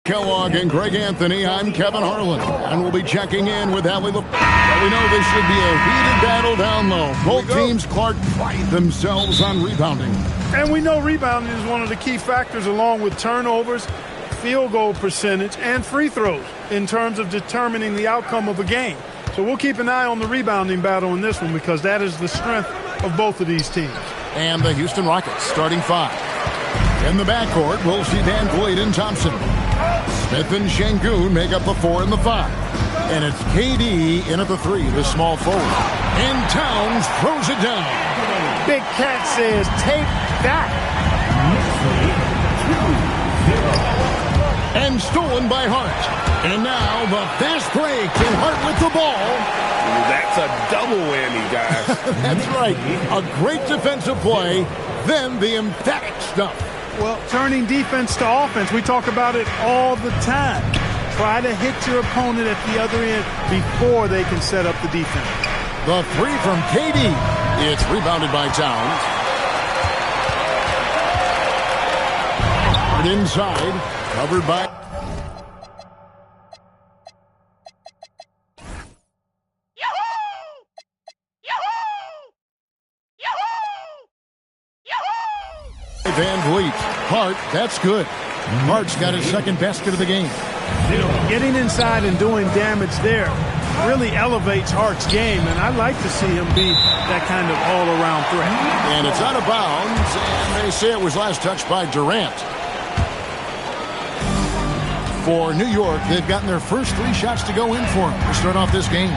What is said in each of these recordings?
Kellogg and Greg Anthony, I'm Kevin Harlan, and we'll be checking in with Allie LaFleur. Well, we know this should be a heated battle down low. Both teams, Clark, pride themselves on rebounding. And we know rebounding is one of the key factors along with turnovers, field goal percentage, and free throws in terms of determining the outcome of a game. So we'll keep an eye on the rebounding battle in this one because that is the strength of both of these teams. And the Houston Rockets starting five. In the backcourt, we'll see Van Vliet and Thompson. Smith and Şengün make up the 4 and the 5. And it's KD in at the 3, the small forward. And Towns throws it down. Big Cat says, take that. And stolen by Hart. And now the fast break and Hart with the ball. That's a double whammy, guys. That's right. A great defensive play, then the emphatic stuff. Well, turning defense to offense, we talk about it all the time. Try to hit your opponent at the other end before they can set up the defense. The 3 from KD. It's rebounded by Towns. Inside, covered by... Van Vliet. Hart, that's good. Hart's got his second basket of the game. You know, getting inside and doing damage there really elevates Hart's game, and I like to see him be that kind of all-around threat. And it's out of bounds, and they say it was last touched by Durant. For New York, they've gotten their first 3 shots to go in for them to start off this game.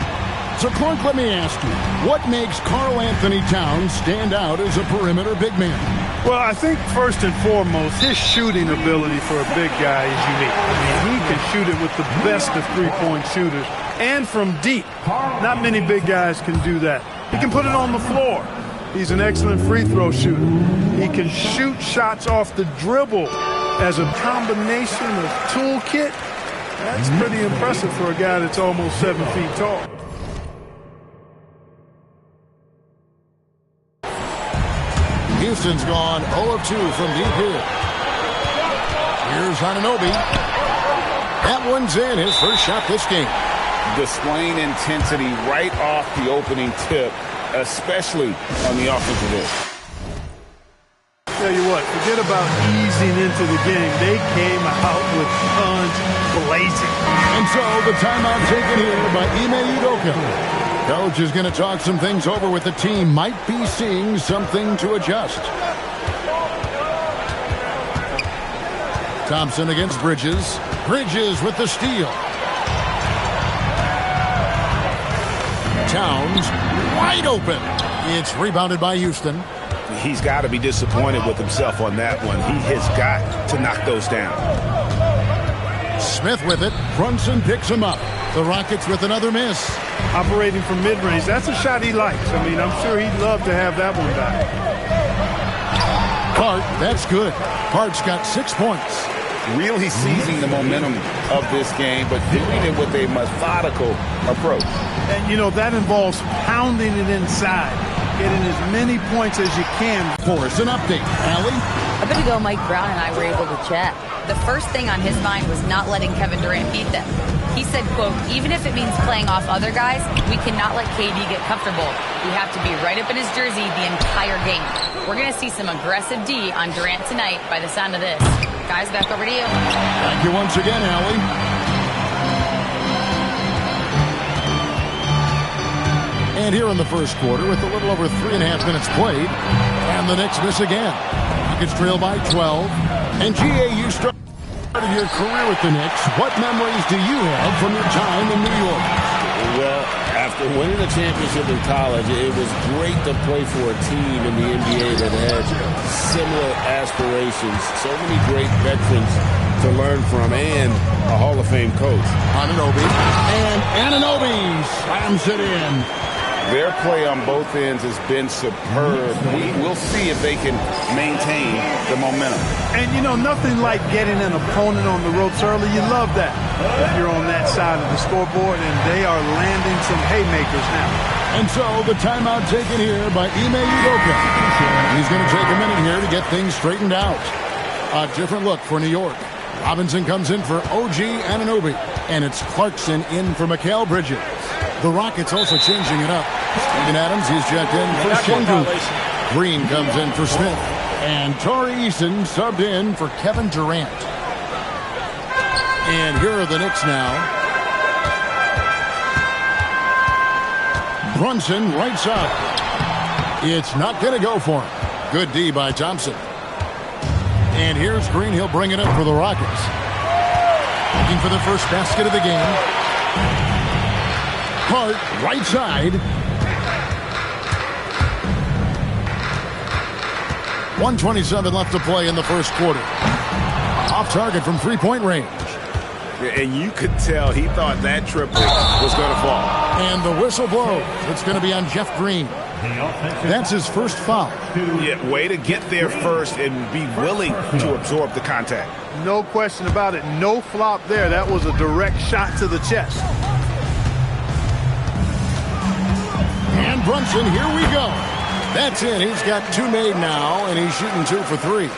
So, Clark, let me ask you, what makes Karl Anthony Towns stand out as a perimeter big man? Well, I think first and foremost, his shooting ability for a big guy is unique. I mean, he can shoot it with the best of three-point shooters and from deep. Not many big guys can do that. He can put it on the floor. He's an excellent free throw shooter. He can shoot shots off the dribble as a combination of toolkit. That's pretty impressive for a guy that's almost 7 feet tall. Houston's gone 0 of 2 from deep here. Here's Anunoby. That one's in, his first shot this game. Displaying intensity right off the opening tip, especially on the offensive end. Tell you what, forget about easing into the game. They came out with guns blazing. And so the timeout taken here by Ime Udoka. Coach is going to talk some things over with the team. Might be seeing something to adjust. Thompson against Bridges. Bridges with the steal. Towns wide open. It's rebounded by Houston. He's got to be disappointed with himself on that one. He has got to knock those down. Smith with it. Brunson picks him up. The Rockets with another miss. Operating from mid-range. That's a shot he likes. I mean, I'm sure he'd love to have that one back. Hart, that's good. Hart's got 6 points. Really seizing the momentum of this game, but doing it with a methodical approach. And, you know, that involves pounding it inside, getting as many points as you can. For us, an update. Allie? A bit ago, Mike Brown and I were able to chat. The first thing on his mind was not letting Kevin Durant beat them. He said, quote, even if it means playing off other guys, we cannot let KD get comfortable. We have to be right up in his jersey the entire game. We're going to see some aggressive D on Durant tonight by the sound of this. Guys, back over to you. Thank you once again, Allie. And here in the first quarter, with a little over 3.5 minutes played, and the Knicks miss again. Rockets trail by 12. And GA, you started your career with the Knicks. What memories do you have from your time in New York? Well, after winning the championship in college, it was great to play for a team in the NBA that had similar aspirations. So many great veterans to learn from, and a Hall of Fame coach. Anunoby. And Anunoby slams it in. Their play on both ends has been superb. We'll see if they can maintain the momentum. And, you know, nothing like getting an opponent on the ropes early. You love that if you're on that side of the scoreboard, and they are landing some haymakers now. And so the timeout taken here by Ime Udoka. He's going to take a minute here to get things straightened out. A different look for New York. Robinson comes in for OG Anunoby, and it's Clarkson in for Mikal Bridges. The Rockets also changing it up. Steven Adams, he's checked in for Sengun. Green comes in for Smith. And Tari Eason subbed in for Kevin Durant. And here are the Knicks now. Brunson right side. It's not going to go for him. Good D by Thompson. And here's Green. He'll bring it up for the Rockets. Looking for the first basket of the game. Hart, right side. 1:27 left to play in the first quarter. Off target from three-point range. And you could tell he thought that triple was going to fall. And the whistle blows. It's going to be on Jeff Green. That's his first foul. Yeah, way to get there first and be willing to absorb the contact. No question about it. No flop there. That was a direct shot to the chest. And Brunson, here we go. That's it. He's got two made now, and he's shooting 2 for 3.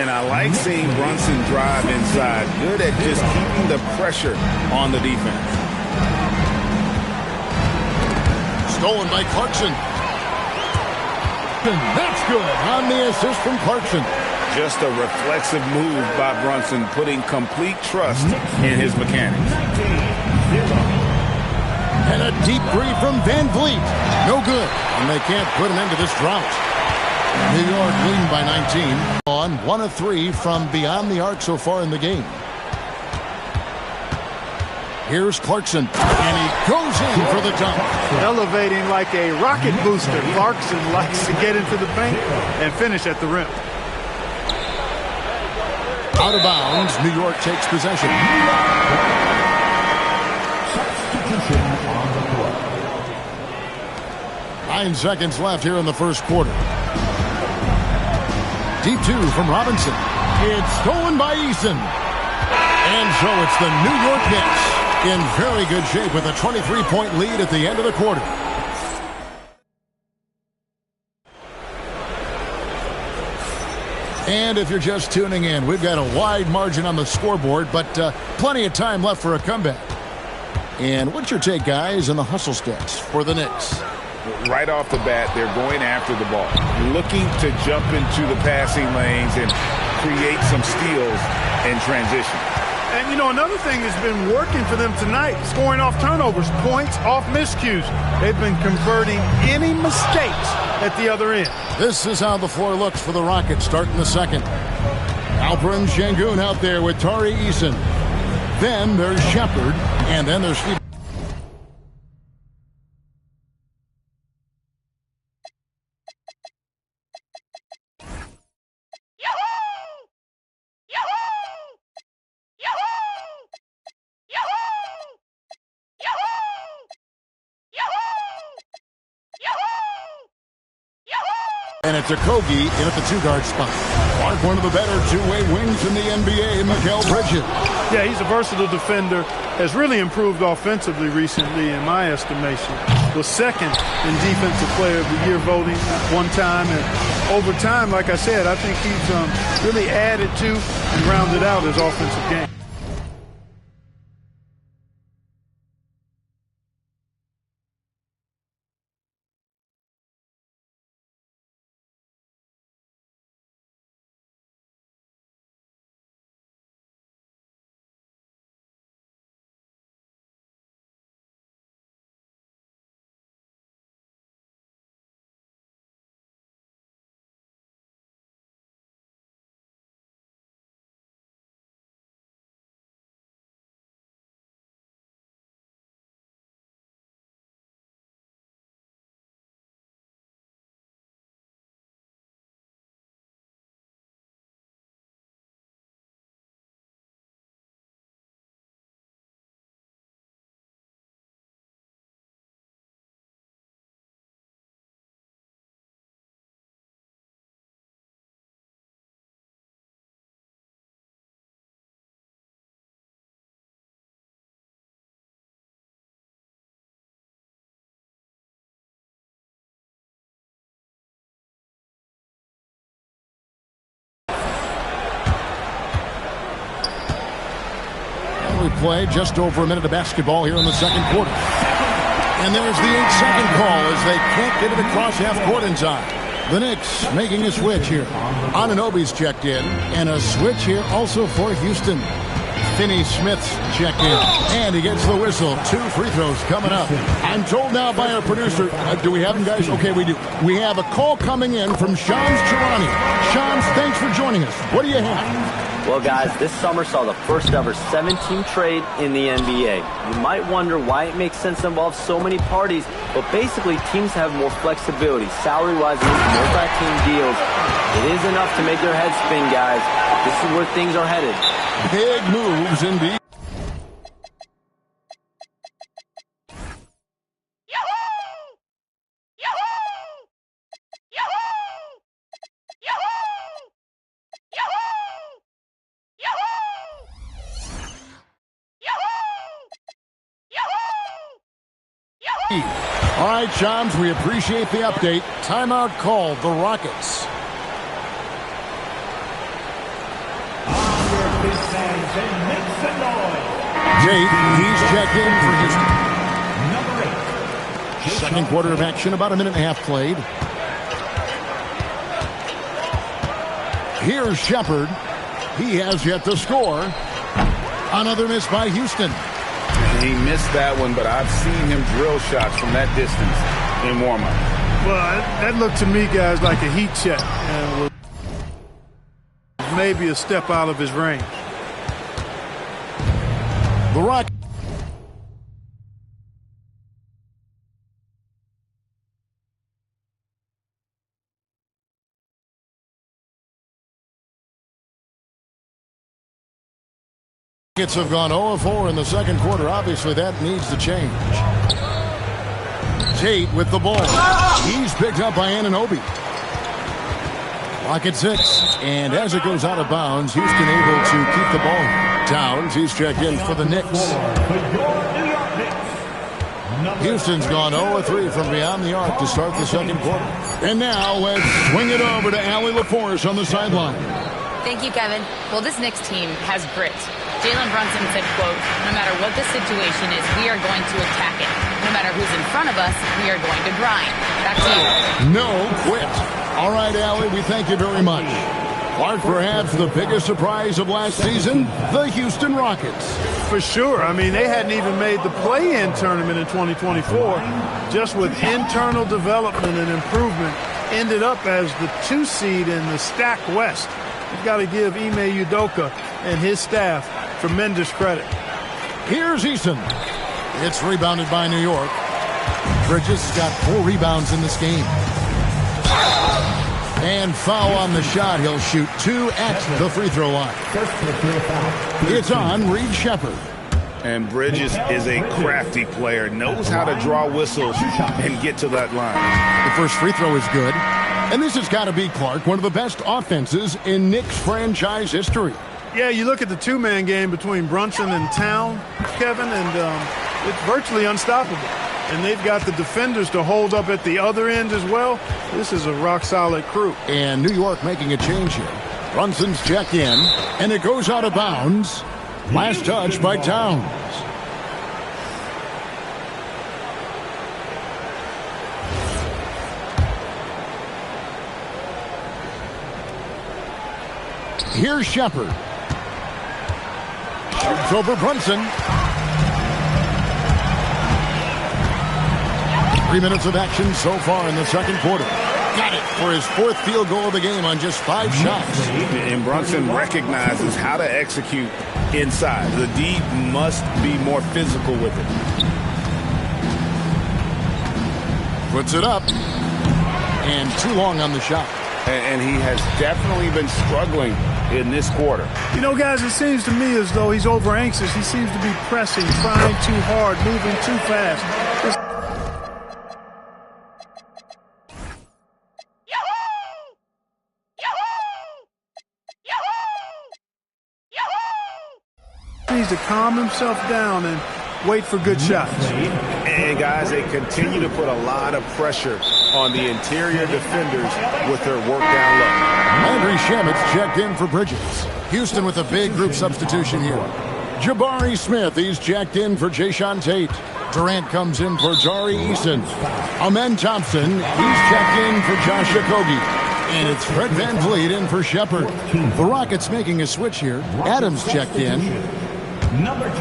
And I like seeing Brunson drive inside. Good at just keeping the pressure on the defense. Stolen by Clarkson. That's good on the assist from Clarkson. Just a reflexive move by Brunson, putting complete trust in his mechanics. And a deep three from Van Vliet. No good. And they can't put an end to this drought. New York leading by 19. On 1 of 3 from beyond the arc so far in the game. Here's Clarkson. And he goes in for the dunk. Elevating like a rocket booster. Clarkson likes to get into the paint and finish at the rim. Out of bounds. New York takes possession. 9 seconds left here in the first quarter. Deep 2 from Robinson. It's stolen by Eason. And so it's the New York Knicks in very good shape with a 23-point lead at the end of the quarter. And if you're just tuning in, we've got a wide margin on the scoreboard, but plenty of time left for a comeback. And what's your take, guys, on the hustle steps for the Knicks? Right off the bat, they're going after the ball, looking to jump into the passing lanes and create some steals in transition. And, you know, another thing that's been working for them tonight, scoring off turnovers, points off miscues. They've been converting any mistakes at the other end. This is how the floor looks for the Rockets starting the second. Alperen Sengun out there with Tari Eason. Then there's Shepard, and then there's Steve. And it's Okogie in at the two-guard spot. Clark, one of the better two-way wings in the NBA, Mikal Bridges. Yeah, he's a versatile defender. Has really improved offensively recently, in my estimation. Was second in Defensive Player of the Year voting one time. And over time, like I said, I think he's really added to and rounded out his offensive game. play. Just over a minute of basketball here in the second quarter. And there's the 8-second call as they can't get it across half court in time. The Knicks making a switch here. Anunoby's checked in. And a switch here also for Houston. Finney Smith's checked in. And he gets the whistle. 2 free throws coming up. I'm told now by our producer, do we have them, guys? Okay, we do. We have a call coming in from Shams Charania. Shams, thanks for joining us. What do you have? Well, guys, this summer saw the first ever 7-team trade in the NBA. You might wonder why it makes sense to involve so many parties, but basically teams have more flexibility, salary-wise, and multi-team deals. It is enough to make their heads spin, guys. This is where things are headed. Big moves indeed. All right, Shams, we appreciate the update. Timeout called, the Rockets. Jake, he's checked in for Houston. Second quarter of action, about a minute and a half played. Here's Shepard. He has yet to score. Another miss by Houston. He missed that one, but I've seen him drill shots from that distance in warm-up. Well, that looked to me, guys, like a heat check. And was maybe a step out of his range. The Rockets. Rockets have gone 0-4 in the second quarter. Obviously, that needs to change. Tate with the ball. He's picked up by Anunoby. Rocket 6. And as it goes out of bounds, Houston able to keep the ball. Towns, he's checked in for the Knicks. Houston's gone 0-3 from beyond the arc to start the second quarter. And now let's swing it over to Allie LaForce on the sideline. Thank you, Kevin. Well, this Knicks team has grit. Jalen Brunson said, quote, no matter what the situation is, we are going to attack it. No matter who's in front of us, we are going to grind. Back to you. No quit. All right, Allie, we thank you very much. Clark, perhaps the biggest surprise of last season, the Houston Rockets. For sure. I mean, they hadn't even made the play-in tournament in 2024. Just with internal development and improvement, ended up as the 2 seed in the stacked West. You've got to give Ime Udoka and his staff tremendous credit. Here's Eason. It's rebounded by New York. Bridges got 4 rebounds in this game. And foul on the shot. He'll shoot 2 at the free throw line. It's on Reed Shepard. And Bridges is a crafty player, knows how to draw whistles and get to that line. The first free throw is good. And this has got to be, Clark, one of the best offenses in Knicks franchise history. Yeah, you look at the 2-man game between Brunson and Town, Kevin, and it's virtually unstoppable. And they've got the defenders to hold up at the other end as well. This is a rock-solid crew. And New York making a change here. Brunson's checked in, and it goes out of bounds. Last touch by Towns. Here's Shepard. Shoots over Brunson. 3 minutes of action so far in the second quarter. Got it for his 4th field goal of the game on just 5 shots. And Brunson recognizes how to execute inside. The D must be more physical with it. Puts it up. And too long on the shot. And he has definitely been struggling in this quarter. You know, guys, it seems to me as though he's over anxious. He seems to be pressing, trying too hard, moving too fast. He needs to calm himself down and wait for good shots. And, guys, they continue to put a lot of pressure on the interior defenders with their work down low. Landry Shamit's checked in for Bridges. Houston with a big group substitution here. Jabari Smith, he's checked in for Jayshawn Tate. Durant comes in for Tari Eason. Amen Thompson, he's checked in for Josh Okogie. And it's Fred VanVleet in for Shepard. The Rockets making a switch here. Adams checked in. Number 12,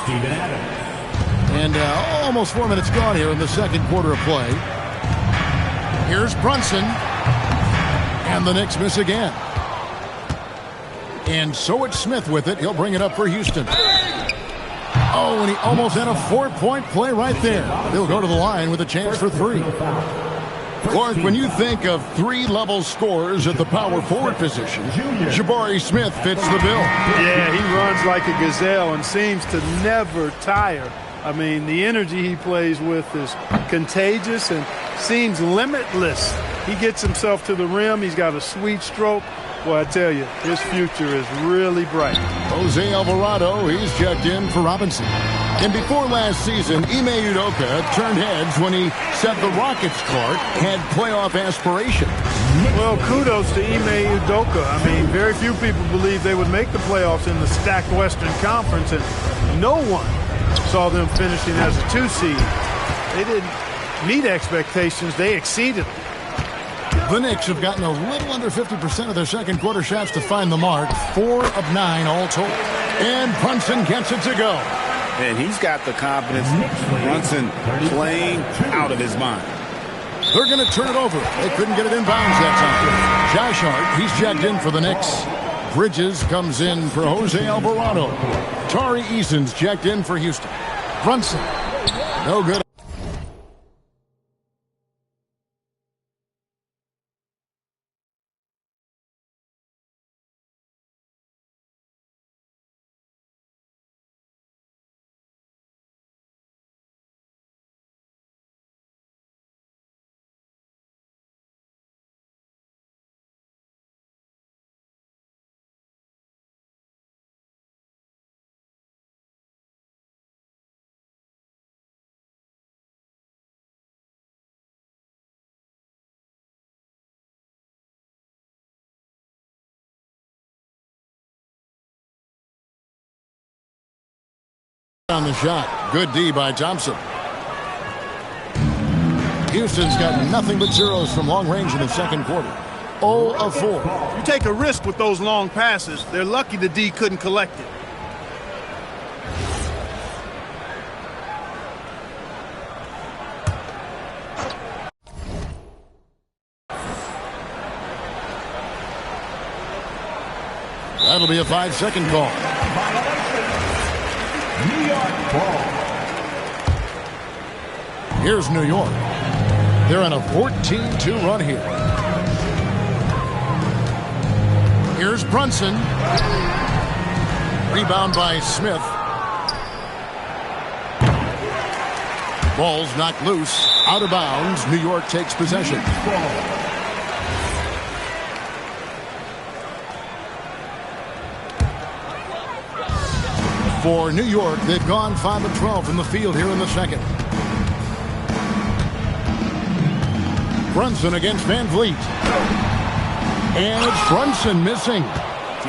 Steven Adams. And almost 4 minutes gone here in the second quarter of play. Here's Brunson. And the Knicks miss again. And so it's Smith with it. He'll bring it up for Houston. Oh, and he almost had a 4-point play right there. He'll go to the line with a chance for 3. Clark, when you think of 3-level scorers at the power forward position, Jabari Smith fits the bill. Yeah, he runs like a gazelle and seems to never tire. I mean, the energy he plays with is contagious and seems limitless. He gets himself to the rim. He's got a sweet stroke. Well, I tell you, his future is really bright. Jose Alvarado, he's checked in for Robinson. And before last season, Ime Udoka turned heads when he said the Rockets, Clark, had playoff aspirations. Well, kudos to Ime Udoka. I mean, very few people believe they would make the playoffs in the stacked Western Conference, and no one saw them finishing as a 2 seed. They didn't meet expectations. They exceeded them. The Knicks have gotten a little under 50% of their second quarter shots to find the mark. 4 of 9 all told. And Brunson gets it to go. And he's got the confidence. Brunson playing out of his mind. They're going to turn it over. They couldn't get it in bounds that time. Josh Hart, he's checked in for the Knicks. Bridges comes in for Jose Alvarado. Tari Eason's checked in for Houston. Brunson, no good. On the shot. Good D by Thompson. Houston's got nothing but zeros from long range in the second quarter. 0 of 4. You take a risk with those long passes. They're lucky the D couldn't collect it. That'll be a 5-second call. New York ball. Here's New York. They're on a 14-2 run here. Here's Brunson. Rebound by Smith. Ball's knocked loose. Out of bounds. New York takes possession. For New York, they've gone 5 of 12 from the field here in the second. Brunson against VanVleet. And it's Brunson missing.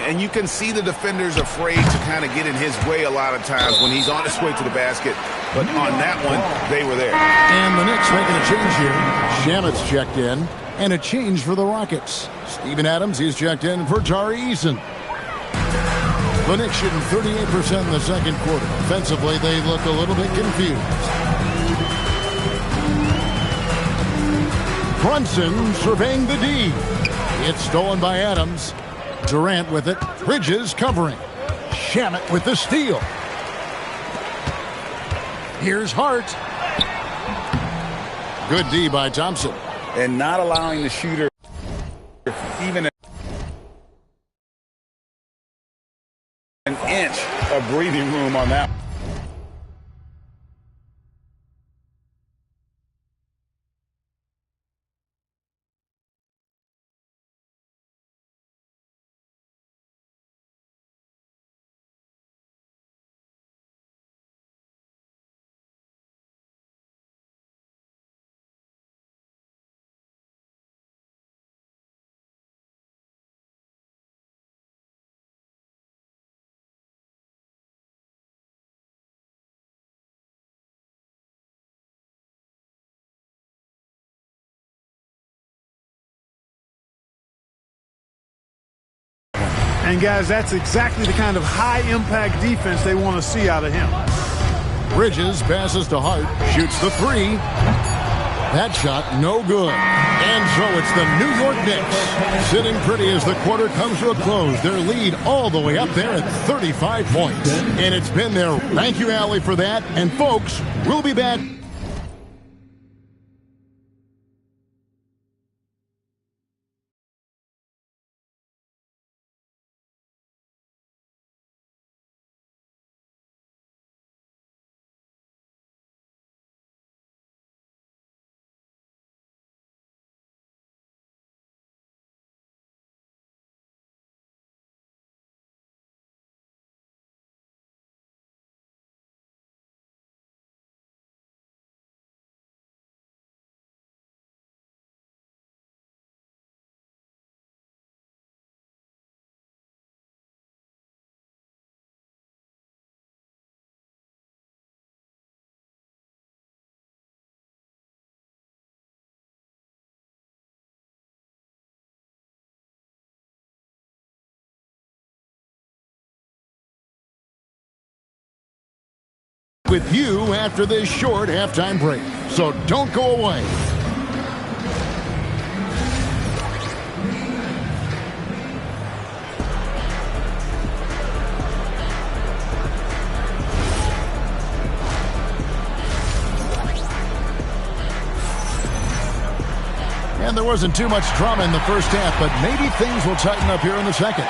And you can see the defenders afraid to kind of get in his way a lot of times when he's on his way to the basket. But on that one, they were there. And the Knicks making a change here. Shamet's checked in. And a change for the Rockets. Steven Adams, he's checked in for Tari Eason. The Knicks shooting 38% in the second quarter. Offensively, they look a little bit confused. Brunson surveying the D. It's stolen by Adams. Durant with it. Bridges covering. Shamet with the steal. Here's Hart. Good D by Thompson. And not allowing the shooter even an inch of breathing room on that. And, guys, that's exactly the kind of high-impact defense they want to see out of him. Bridges passes to Hart, shoots the three. That shot, no good. And so it's the New York Knicks sitting pretty as the quarter comes to a close. Their lead all the way up there at 35 points. And it's been there. Thank you, Allie, for that. And, folks, we'll be back. With you after this short halftime break. So don't go away. And there wasn't too much drama in the first half, but maybe things will tighten up here in the second.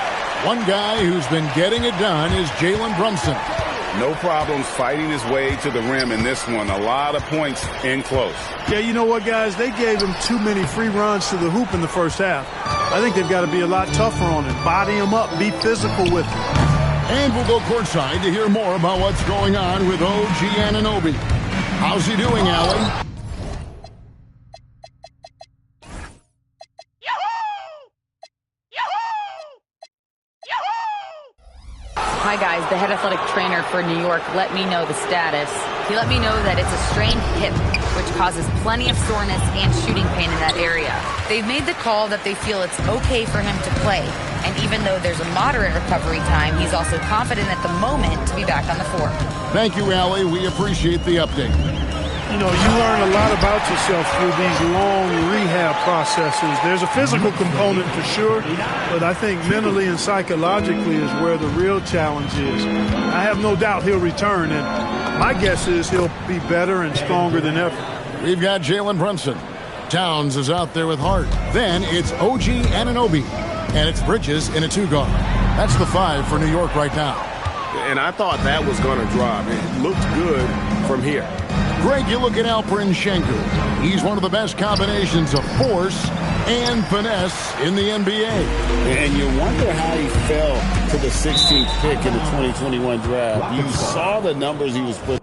One guy who's been getting it done is Jalen Brunson. No problems fighting his way to the rim in this one. A lot of points in close. Yeah, you know what, guys? They gave him too many free runs to the hoop in the first half. I think they've got to be a lot tougher on him. Body him up. Be physical with him. And we'll go courtside to hear more about what's going on with OG Anunoby. How's he doing, Allie? Hi, guys. The head athletic trainer for New York let me know the status. He let me know that it's a strained hip, which causes plenty of soreness and shooting pain in that area. They've made the call that they feel it's okay for him to play. And even though there's a moderate recovery time, he's also confident at the moment to be back on the floor. Thank you, Allie. We appreciate the update. You know, you learn a lot about yourself through these long rehab processes. There's a physical component for sure, but I think mentally and psychologically is where the real challenge is. I have no doubt he'll return, and my guess is he'll be better and stronger than ever. We've got Jalen Brunson. Towns is out there with Hart. Then it's OG Anunoby, and it's Bridges in a two-guard. That's the 5 for New York right now. And I thought that was going to drop. It looked good from here. Greg, you look at Alperen Sengun. He's one of the best combinations of force and finesse in the NBA. And you wonder how he fell to the 16th pick in the 2021 draft. You saw the numbers he was put